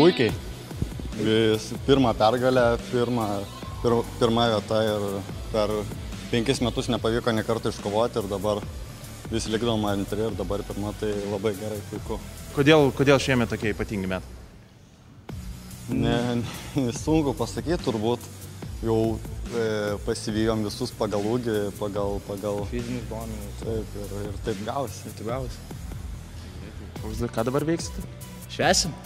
Puikiai. Pirmą pergalę, pirma vieta ir per 5 metus nepavyko nė kartą iškovoti ir dabar vis likdom antri ir dabar pirma, tai labai gerai, puiku. Kodėl šiemet tokie ypatingi metai? Sunku pasakyti, turbūt jau pasivijom visus pagal ūgį, pagal fizinius duomenis. Taip, ir taip gausi. Ką dabar veiksite? Švęsim.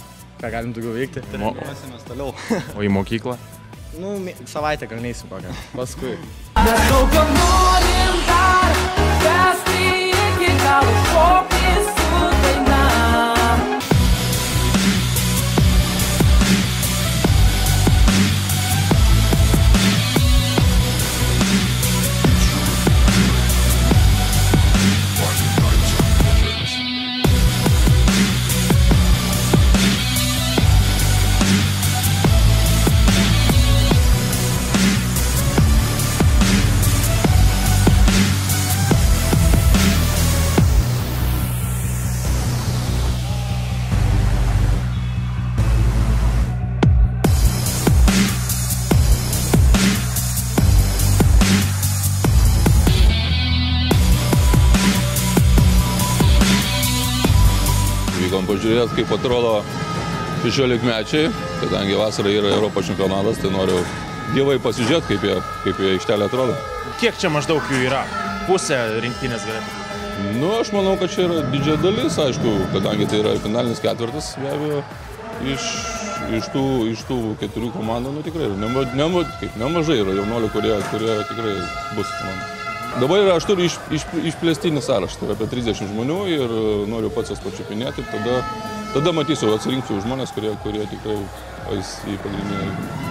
Ką galim daugiau veikti? Treniruosimės toliau. O į mokyklą? Nu, savaitę gal neįsim kokią. Paskui. Mes daugam norim dar švęsti iki galo, šokti su daina. Vykom pažiūrėti, kaip atrodo 16-mečiai, kadangi vasarą yra Europos čempionatas, tai noriu gyvai pasižiūrėti, kaip jie aikštelė atrodo. Kiek čia maždaug jų yra? Pusė rinktinės galėtų? Nu, aš manau, kad čia yra didžia dalis, aišku, kadangi tai yra finalinis ketvirtas, be abejo, iš tų 4 komandų, nu tikrai, nemažai yra jaunuolių, kurie tikrai bus komandų. Dabar aš turiu išplėstinį sąraštą, apie 30 žmonių ir noriu pats jas pačiupinėti, tada matysiu, atsirinksiu žmonės, kurie tikrai eis į pagrindinį.